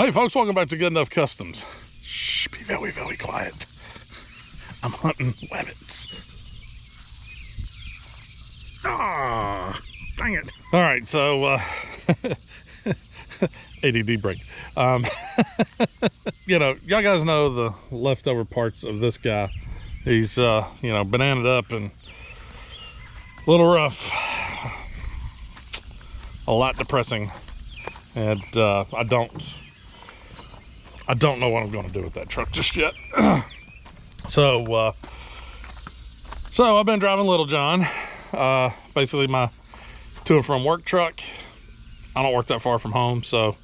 Hey folks, welcome back to Good Enough Customs. Shh, be very, very quiet. I'm hunting rabbits. Ah, dang it. All right, so ADD break. You know, y'all guys know the leftover parts of this guy. He's, you know, bananaed up and a little rough. A lot depressing. And I don't know what I'm going to do with that truck just yet. So I've been driving Little John, basically my to and from work truck. I don't work that far from home, so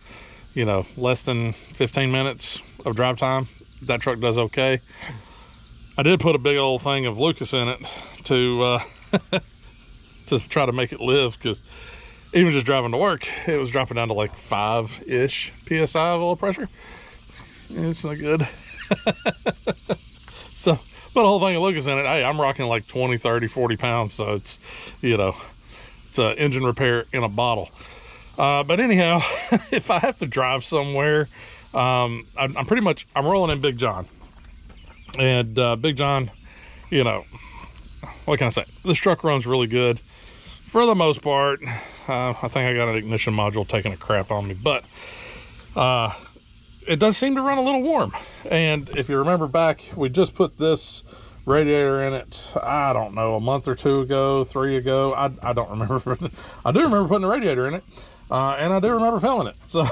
you know, less than 15 minutes of drive time, that truck does okay. I did put a big old thing of Lucas in it to to try to make it live, because even just driving to work, it was dropping down to like 5-ish PSI of oil pressure. It's not good. So, but a whole thing of Lucas in it, hey, I'm rocking like 20, 30, 40 pounds. So it's, you know, it's an engine repair in a bottle. But anyhow, if I have to drive somewhere, I'm rolling in Big John. And Big John, you know, what can I say? This truck runs really good for the most part. I think I got an ignition module taking a crap on me, but it does seem to run a little warm. And if you remember back, we just put this radiator in it, I don't know, a month or two ago, 3 ago. I don't remember. I do remember putting a radiator in it, and I do remember filming it. So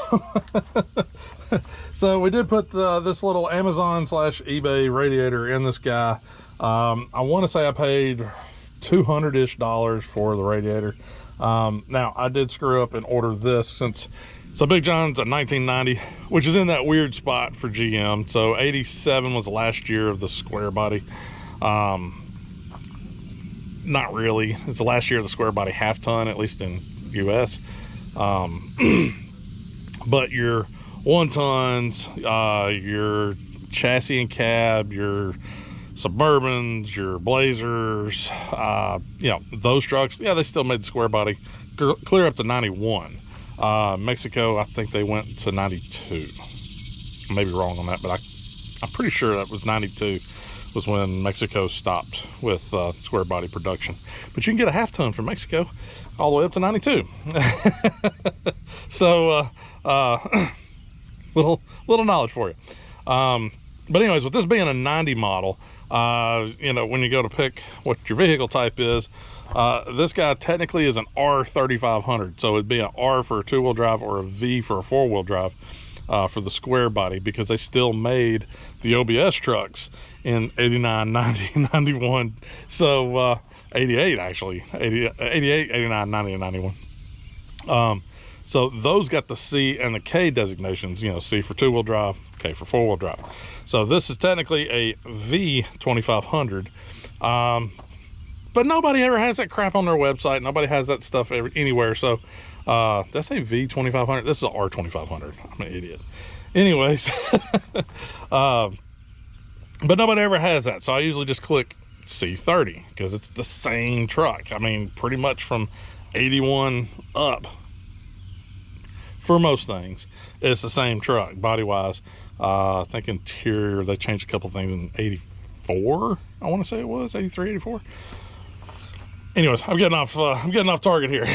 so we did put this little Amazon / eBay radiator in this guy. I want to say I paid $200-ish for the radiator. Now I did screw up and order this, so Big John's a 1990, which is in that weird spot for GM. So 87 was the last year of the square body. Not really. It's the last year of the square body half ton, at least in US. But your 1 tons, your chassis and cab, your Suburbans, your Blazers, you know, those trucks, yeah, they still made the square body clear up to 91. Mexico, I think they went to 92. I may be wrong on that, but I'm pretty sure that was 92 was when Mexico stopped with square body production. But you can get a half ton from Mexico all the way up to 92. So little knowledge for you. But anyways, with this being a 90 model, you know, when you go to pick what your vehicle type is, this guy technically is an R3500. So it'd be an R for a 2-wheel drive or a V for a 4-wheel drive for the square body, because they still made the OBS trucks in 89, 90, 91. So 88 actually, 88, 89, 90, and 91. So those got the C and the K designations, you know, C for 2-wheel drive, K for 4-wheel drive. So this is technically a V2500. But nobody ever has that crap on their website. Nobody has that stuff anywhere. So did I say V2500? This is an R2500. I'm an idiot. Anyways, but nobody ever has that. So I usually just click C30 because it's the same truck. I mean, pretty much from 81 up. For most things, it's the same truck, body-wise. I think interior, they changed a couple things in 84. I want to say it was 83, 84. Anyways, I'm getting off target here.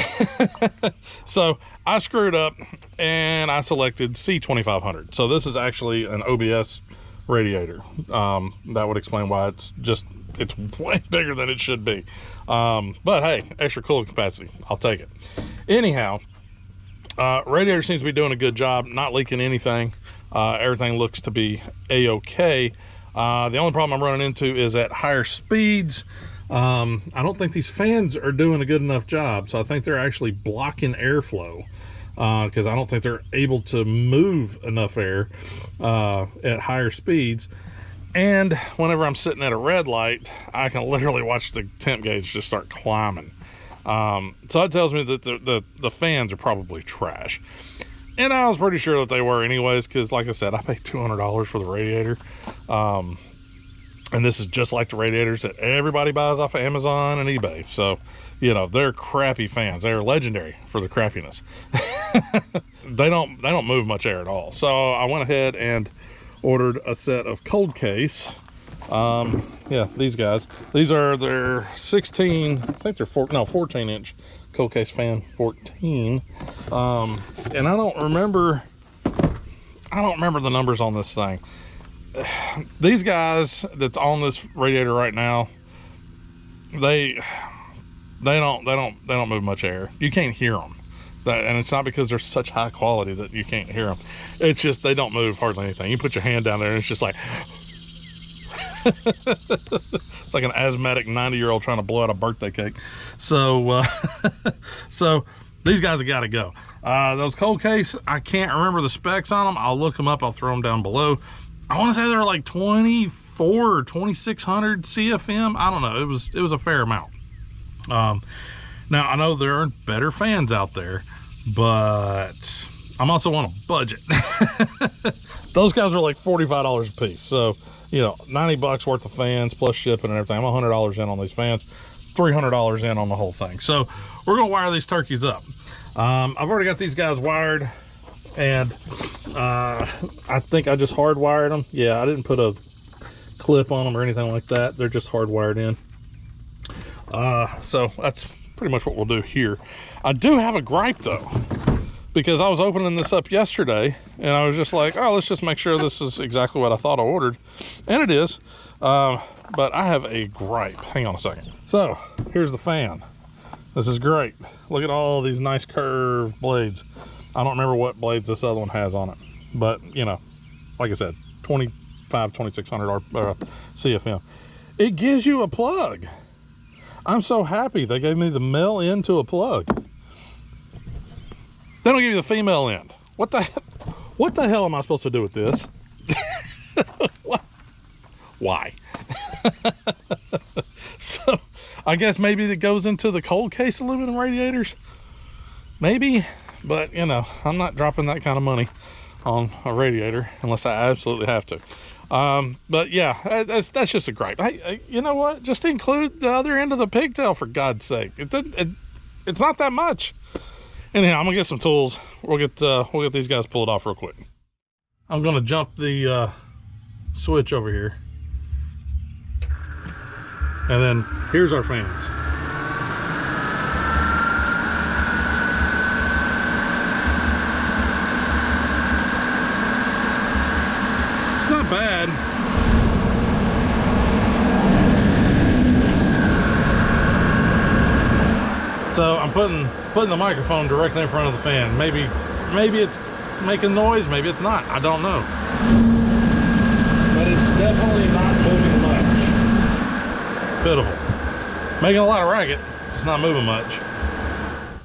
So I screwed up and I selected C2500. So this is actually an OBS radiator. That would explain why it's way bigger than it should be. But hey, extra cooling capacity, I'll take it. Anyhow, radiator seems to be doing a good job, not leaking anything. Everything looks to be a-okay. The only problem I'm running into is at higher speeds. I don't think these fans are doing a good enough job, so I think they're actually blocking airflow, because I don't think they're able to move enough air at higher speeds. And whenever I'm sitting at a red light, I can literally watch the temp gauge just start climbing. So that tells me that the fans are probably trash. And I was pretty sure that they were anyways, because like I said, I paid $200 for the radiator. And this is just like the radiators that everybody buys off of Amazon and eBay. So, you know, they're crappy fans. They're legendary for the crappiness. they don't move much air at all. So I went ahead and ordered a set of cold case. Yeah, these guys. These are their 16, I think they're 14 inch cold case fan, 14. And I don't remember the numbers on this thing. These guys that's on this Radiator right now, they don't move much air. You can't hear them. And it's not because they're such high quality that you can't hear them. It's just they don't move hardly anything. You put your hand down there and it's just like it's like an asthmatic 90-year-old trying to blow out a birthday cake. So so these guys have got to go. Those cold case, I can't remember the specs on them. I'll look them up. I'll throw them down below. I want to say they're like 24 or 2600 CFM. I don't know. It was a fair amount. Now I know there are better fans out there, but I'm also on a budget. Those guys are like $45 a piece. So, you know, 90 bucks worth of fans plus shipping and everything. I'm $100 in on these fans, $300 in on the whole thing. So we're gonna wire these turkeys up. I've already got these guys wired, and I think I just hardwired them. Yeah, I didn't put a clip on them or anything like that. They're just hardwired in. So that's pretty much what we'll do here. I do have a gripe though, because I was opening this up yesterday and I was just like, oh, let's just make sure this is exactly what I thought I ordered. And it is. But I have a gripe. Hang on a second. So here's the fan. This is great. Look at all these nice curved blades. I don't remember what blades this other one has on it, but you know, like I said, 2600 CFM. It gives you a plug. I'm so happy they gave me the male end to a plug. They don't give you the female end. What the hell am I supposed to do with this? Why? So I guess maybe it goes into the cold case aluminum radiators. Maybe, but you know, I'm not dropping that kind of money on a radiator unless I absolutely have to. But yeah, that's just a gripe. Hey, you know what? Just include the other end of the pigtail, for God's sake. It's not that much. Anyhow, I'm gonna get some tools. We'll get these guys pulled off real quick. I'm gonna jump the switch over here, and then here's our fans. It's not bad. So I'm putting the microphone directly in front of the fan. Maybe it's making noise, maybe it's not. I don't know. But it's definitely not moving much. Pitiful. Making a lot of racket, it's not moving much.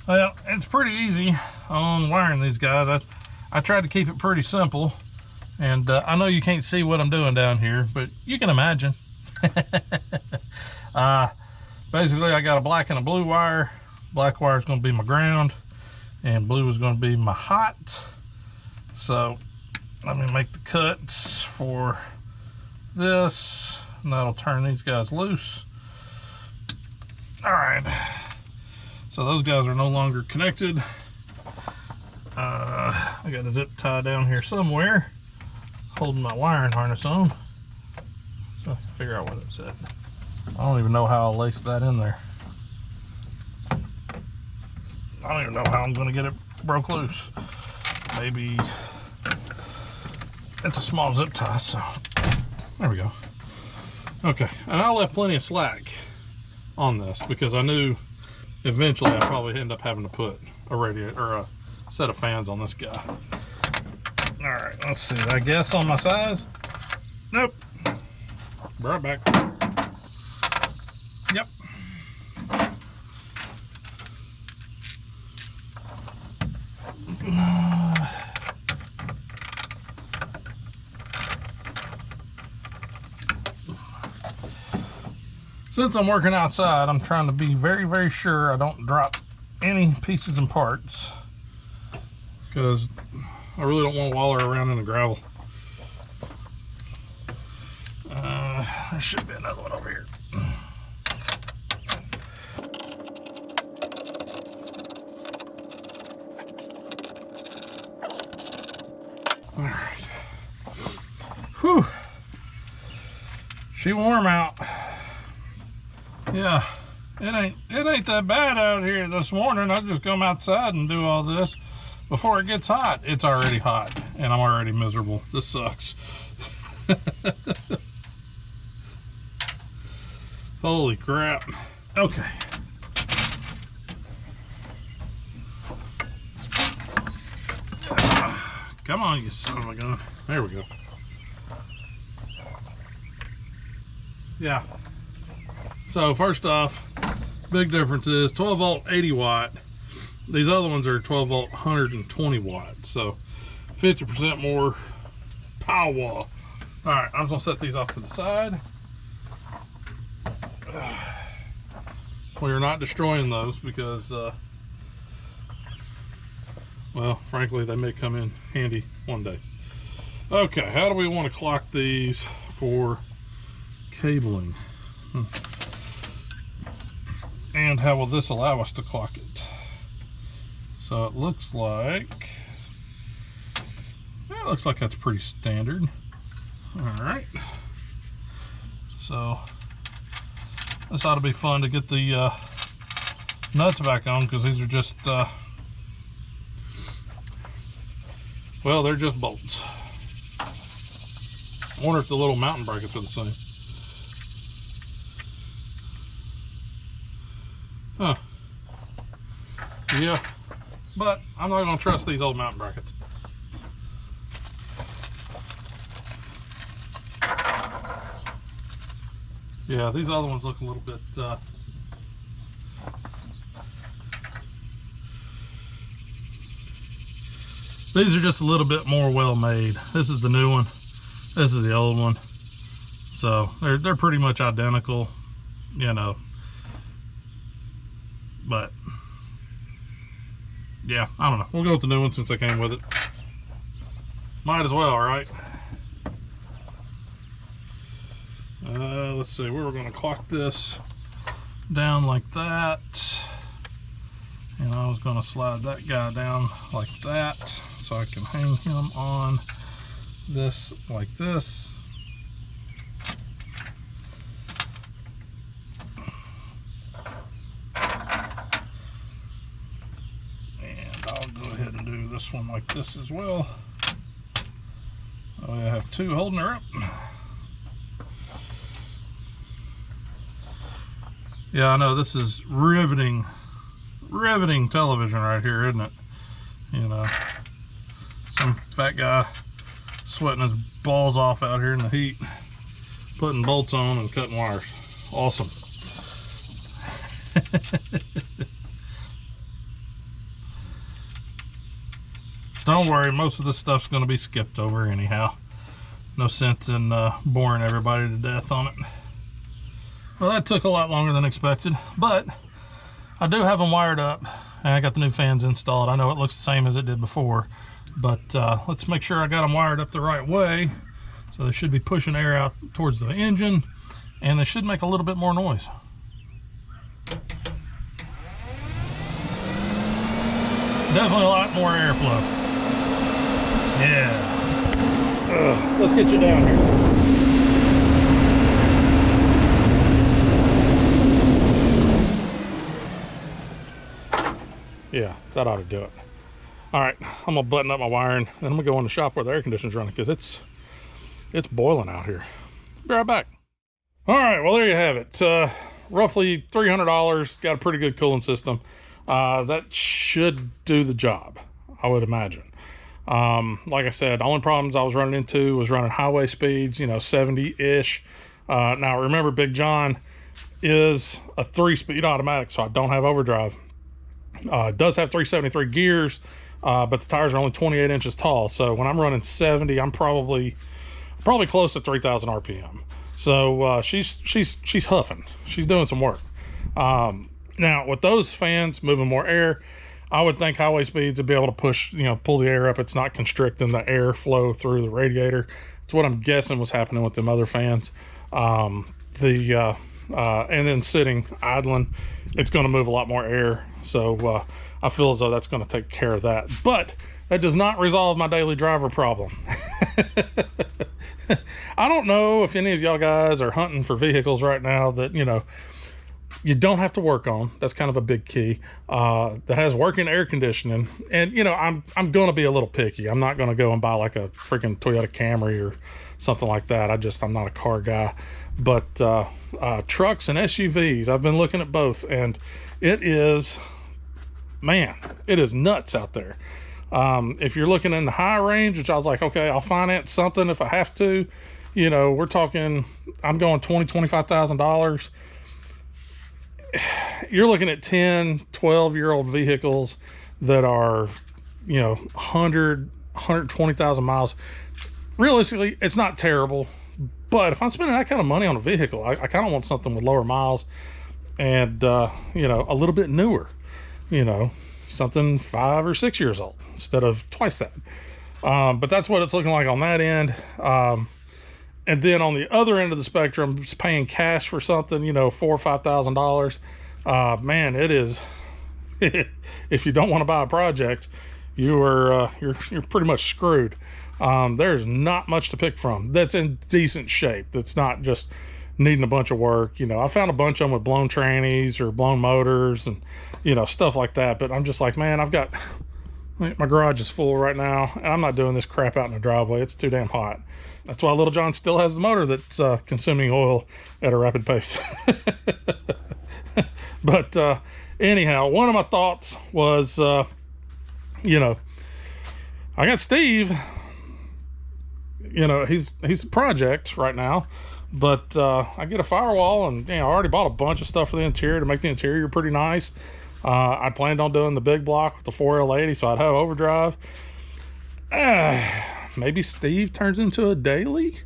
Well, it's pretty easy on wiring these guys. I tried to keep it pretty simple. And I know you can't see what I'm doing down here, but you can imagine. Basically, I got a black and a blue wire. Black wire is going to be my ground, and blue is going to be my hot. So let me make the cuts for this, and that'll turn these guys loose. All right, so those guys are no longer connected. I got a zip tie down here somewhere holding my wiring harness on, so I can figure out where that's at. I don't even know how I'll lace that in there. I don't even know how I'm going to get it broke loose. Maybe it's a small zip tie, so there we go. Okay, and I left plenty of slack on this because I knew eventually I'd probably end up having to put a radiator or a set of fans on this guy. All right, let's see. Did I guess on my size? Nope. Right back. Yep. Since I'm working outside, I'm trying to be very, very sure I don't drop any pieces and parts, because I really don't want to waller around in the gravel. There should be another one over here. She warm out. Yeah, it ain't that bad out here this morning. I just come outside and do all this before it gets hot. It's already hot and I'm already miserable. This sucks. Holy crap. Okay. Come on, you son of a gun. There we go. Yeah. So first off, big difference is 12 volt 80 watt. These other ones are 12 volt 120 watts. So 50% more power. All right, I'm just gonna set these off to the side. We are not destroying those because well, frankly, they may come in handy one day. Okay, how do we want to clock these for cabling? And how will this allow us to clock it? So it looks like that's pretty standard. All right. So this ought to be fun to get the nuts back on, because these are just well, they're just bolts. I wonder if the little mountain brackets are the same. Huh. Yeah, but I'm not gonna trust these old mountain brackets. Yeah, these other ones look a little bit these are just a little bit more well made. This is the new one. This is the old one. So they're pretty much identical, you know. But yeah, I don't know. We'll go with the new one since they came with it. Might as well, right? Let's see, we were gonna clock this down like that. And I was gonna slide that guy down like that, so I can hang him on this like this. And I'll go ahead and do this one like this as well. I have two holding her up. Yeah, I know, this is riveting television right here, isn't it? You know, some fat guy sweating his balls off out here in the heat, putting bolts on and cutting wires. Awesome. Don't worry, most of this stuff's going to be skipped over anyhow. No sense in boring everybody to death on it. Well, that took a lot longer than expected, but I do have them wired up, and I got the new fans installed. I know it looks the same as it did before, but let's make sure I got them wired up the right way. So they should be pushing air out towards the engine, and they should make a little bit more noise. Definitely a lot more airflow. Yeah. Let's get you down here. Yeah, that ought to do it. All right, I'm gonna button up my wiring, and I'm gonna go in the shop where the air conditioner's running, because it's boiling out here. Be right back. All right, well, there you have it. Roughly $300, got a pretty good cooling system. That should do the job, I would imagine. Like I said, the only problems I was running into was running highway speeds, you know, 70-ish. Now remember, Big John is a 3-speed automatic, so I don't have overdrive. It does have 373 gears, but the tires are only 28 inches tall. So when I'm running 70, I'm probably close to 3,000 RPM. So she's huffing. She's doing some work. Now with those fans moving more air, I would think highway speeds would be able to push, you know, pull the air up. It's not constricting the air flow through the radiator. It's what I'm guessing was happening with them other fans. And then sitting idling, it's going to move a lot more air. So I feel as though that's going to take care of that. But that does not resolve my daily driver problem. I don't know if any of y'all guys are hunting for vehicles right now that, you know, you don't have to work on. That's kind of a big key. That has working air conditioning. And, you know, I'm going to be a little picky. I'm not going to go and buy like a freaking Toyota Camry or something like that. I'm not a car guy. But trucks and SUVs, I've been looking at both, and it is, man, it is nuts out there. If you're looking in the high range, which I was like, okay, I'll finance something if I have to, you know, we're talking, I'm going $25,000. You're looking at 10, 12-year-old vehicles that are, you know, 120,000 miles. Realistically, it's not terrible, but if I'm spending that kind of money on a vehicle, I kind of want something with lower miles and, you know, a little bit newer, you know, something 5 or 6 years old instead of twice that. But that's what it's looking like on that end. And then on the other end of the spectrum, just paying cash for something, you know, $4,000 or $5,000. Man, it is. If you don't want to buy a project, you're pretty much screwed. There's not much to pick from that's in decent shape. That's not just needing a bunch of work. You know, I found a bunch of them with blown trannies or blown motors and, you know, stuff like that. But I'm just like, man, my garage is full right now, and I'm not doing this crap out in the driveway. It's too damn hot. That's why Little John still has the motor that's consuming oil at a rapid pace. But anyhow, one of my thoughts was, you know, I got Steve. You know, he's a project right now, but I get a firewall, and, you know, I already bought a bunch of stuff for the interior to make the interior pretty nice. I planned on doing the big block with the 4L80, so I'd have overdrive. Maybe Steve turns into a daily,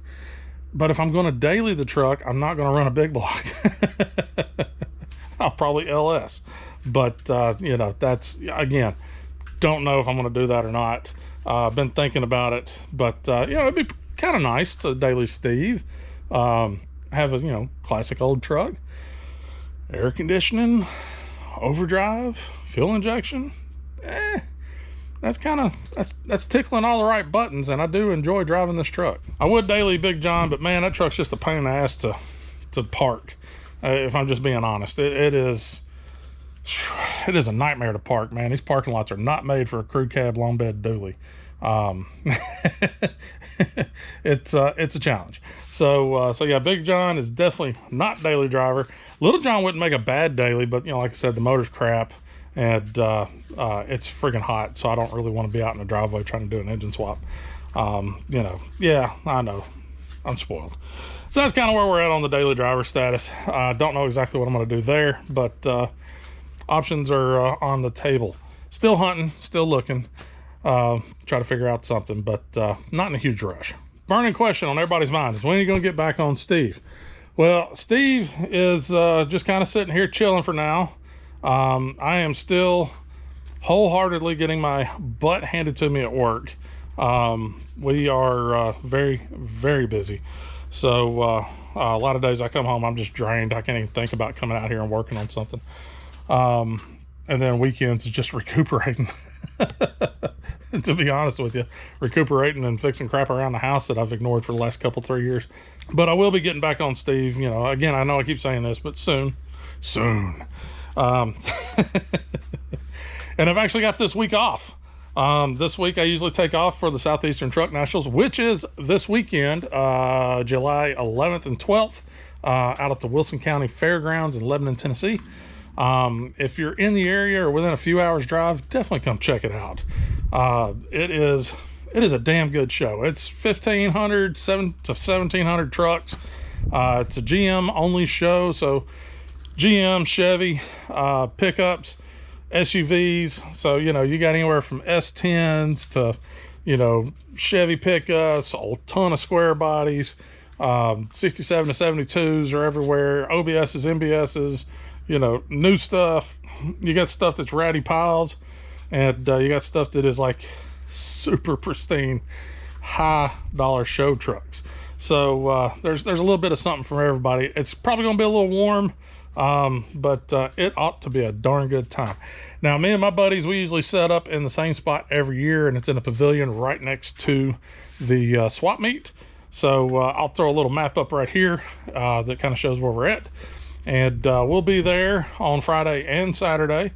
but if I'm going to daily the truck, I'm not going to run a big block. I'll probably LS, but you know, that's, again, don't know if I'm going to do that or not. I've been thinking about it, but you know, it'd be kind of nice to daily Steve, have a, you know, classic old truck, air conditioning, overdrive, fuel injection. That's tickling all the right buttons, and I do enjoy driving this truck. I would daily Big John, but man, that truck's just a pain in the ass to park. If I'm just being honest, it is a nightmare to park, man. These parking lots are not made for a crew cab long bed dually. It's a challenge. So yeah, Big John is definitely not daily driver. Little John wouldn't make a bad daily, but, you know, like I said, the motor's crap, and it's friggin' hot, so I don't really want to be out in the driveway trying to do an engine swap. You know, yeah, I know, I'm spoiled. So that's kind of where we're at on the daily driver status. Don't know exactly what I'm going to do there, but options are on the table. Still hunting, still looking, try to figure out something, but not in a huge rush. Burning question on everybody's mind is, when are you going to get back on Steve? Well, Steve is just kind of sitting here chilling for now. I am still wholeheartedly getting my butt handed to me at work. We are very, very busy. So a lot of days I come home, I'm just drained. I can't even think about coming out here and working on something. And then weekends is just recuperating. To be honest with you, recuperating and fixing crap around the house that I've ignored for the last 3 years. But I will be getting back on Steve. You know, again, I know I keep saying this, but soon. And I've actually got this week off. This week I usually take off for the Southeastern Truck Nationals, which is this weekend, July 11th and 12th, out at the Wilson County Fairgrounds in Lebanon, Tennessee. If you're in the area or within a few hours drive, definitely come check it out. It is a damn good show. It's 1,500 to 1,700 trucks. It's a GM only show, so GM, Chevy, pickups, SUVs. So, you know, you got anywhere from S10s to, you know, Chevy pickups, a ton of square bodies, 67 to 72s are everywhere, OBSs, MBSs, you know, new stuff. You got stuff that's ratty piles, and you got stuff that is like super pristine, high dollar show trucks. So there's a little bit of something for everybody. It's probably going to be a little warm, but it ought to be a darn good time. Now, me and my buddies, we usually set up in the same spot every year, and it's in a pavilion right next to the swap meet. So I'll throw a little map up right here that kind of shows where we're at. And we'll be there on Friday and Saturday,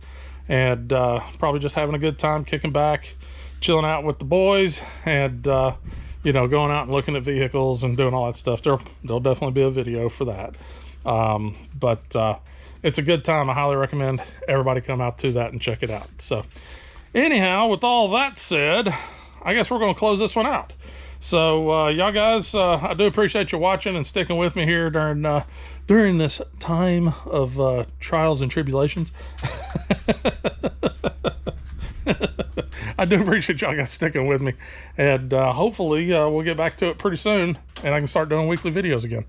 and probably just having a good time, kicking back, chilling out with the boys, and you know, going out and looking at vehicles and doing all that stuff. There'll definitely be a video for that. But it's a good time. I highly recommend everybody come out to that and check it out. So anyhow, with all that said, I guess we're going to close this one out. So y'all guys, I do appreciate you watching and sticking with me here during this time of trials and tribulations. I do appreciate y'all guys sticking with me, and hopefully we'll get back to it pretty soon, and I can start doing weekly videos again.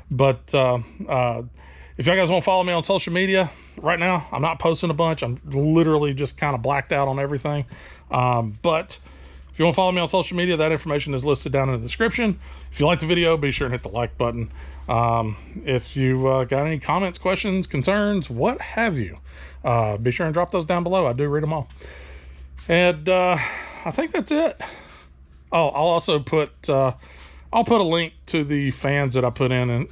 But if y'all guys want to follow me on social media, right now I'm not posting a bunch. I'm literally just kind of blacked out on everything. But if you want to follow me on social media, that information is listed down in the description. If you like the video, be sure and hit the like button. If you got any comments, questions, concerns, what have you, be sure and drop those down below. I do read them all. And I think that's it. Oh, I'll also put I'll put a link to the fans that I put in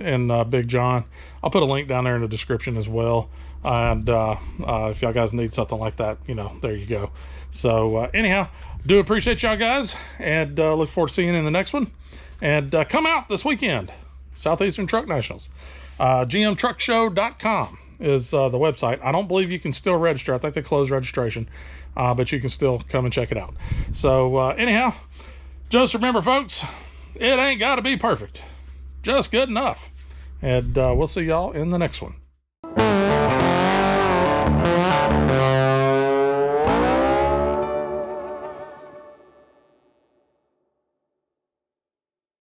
Big John. I'll put a link down there in the description as well. And if y'all guys need something like that, you know, there you go. So anyhow, do appreciate y'all guys, and look forward to seeing you in the next one. And come out this weekend, Southeastern Truck Nationals. GMTruckShow.com is the website. I don't believe you can still register. I think they closed registration, but you can still come and check it out. So anyhow, just remember, folks, it ain't got to be perfect, just good enough. And we'll see y'all in the next one.